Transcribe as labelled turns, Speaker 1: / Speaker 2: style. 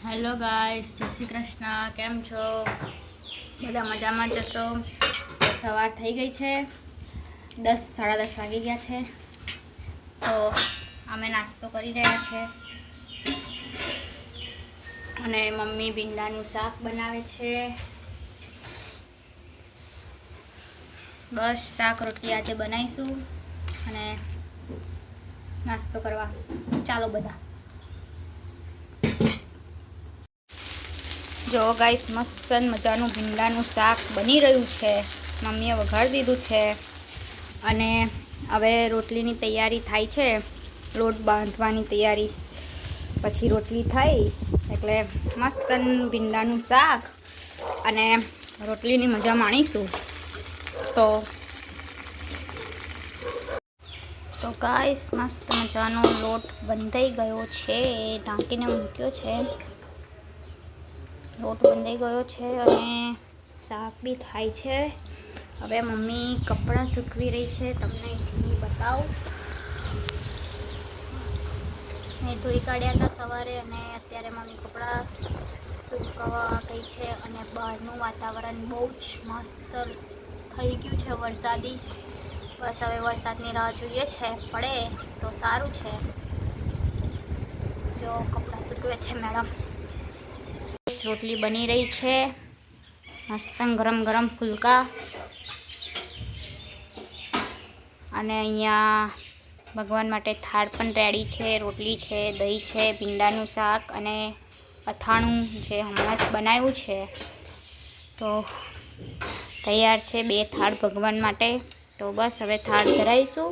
Speaker 1: Hello guys, જય શ્રી કૃષ્ણ. કેમ છો? બધા મજામાં જશો? સવાર થઈ ગઈ છે, 10 સાડા 10 વાગી ગયા છે. તો અમે નાસ્તો કરી રહ્યા છે અને મમ્મી ભીંડાનું શાક બનાવે છે. બસ શાક રોટલી આજે બનાવીશું અને નાસ્તો કરવા ચાલો બધા. જો ગાઈસ, મસ્ત મજાનું ભીંડાનું શાક બની રહ્યું છે. મમ્મીએ વઘારી દીધું છે અને હવે રોટલીની તૈયારી થાય છે. લોટ બાંધવાની તૈયારી, પછી રોટલી થઈ એટલે મસ્ત ભીંડાનું શાક અને રોટલીની મજા માણીશું. તો ગાઈસ, મસ્ત મજાનો લોટ બંધાઈ ગયો છે, ઢાંકીને મૂક્યો છે. લોટ બંધાઈ ગયો છે અને શાક બી થાય છે. હવે મમ્મી કપડાં સૂકવી રહી છે, તમને બતાવું. મેં ધોઈ કાઢ્યા હતા સવારે અને અત્યારે મમ્મી કપડાં સૂકવવા ગઈ છે. અને બહારનું વાતાવરણ બહુ જ મસ્ત થઈ ગયું છે, વરસાદી. બસ હવે વરસાદની રાહ જોઈએ છે, પડે તો સારું છે. જો કપડાં સૂકવે છે મેડમ. રોટલી બની રહી છે, મસ્ત ગરમ ગરમ ફુલકા. અને અહીંયા ભગવાન માટે થાળ પણ રેડી છે. રોટલી છે, દહીં છે, ભીંડાનું શાક અને અથાણું જે હમણાં જ બનાવ્યું છે. તો તૈયાર છે 2 થાળ ભગવાન માટે. તો બસ હવે થાળ ધરાઈશું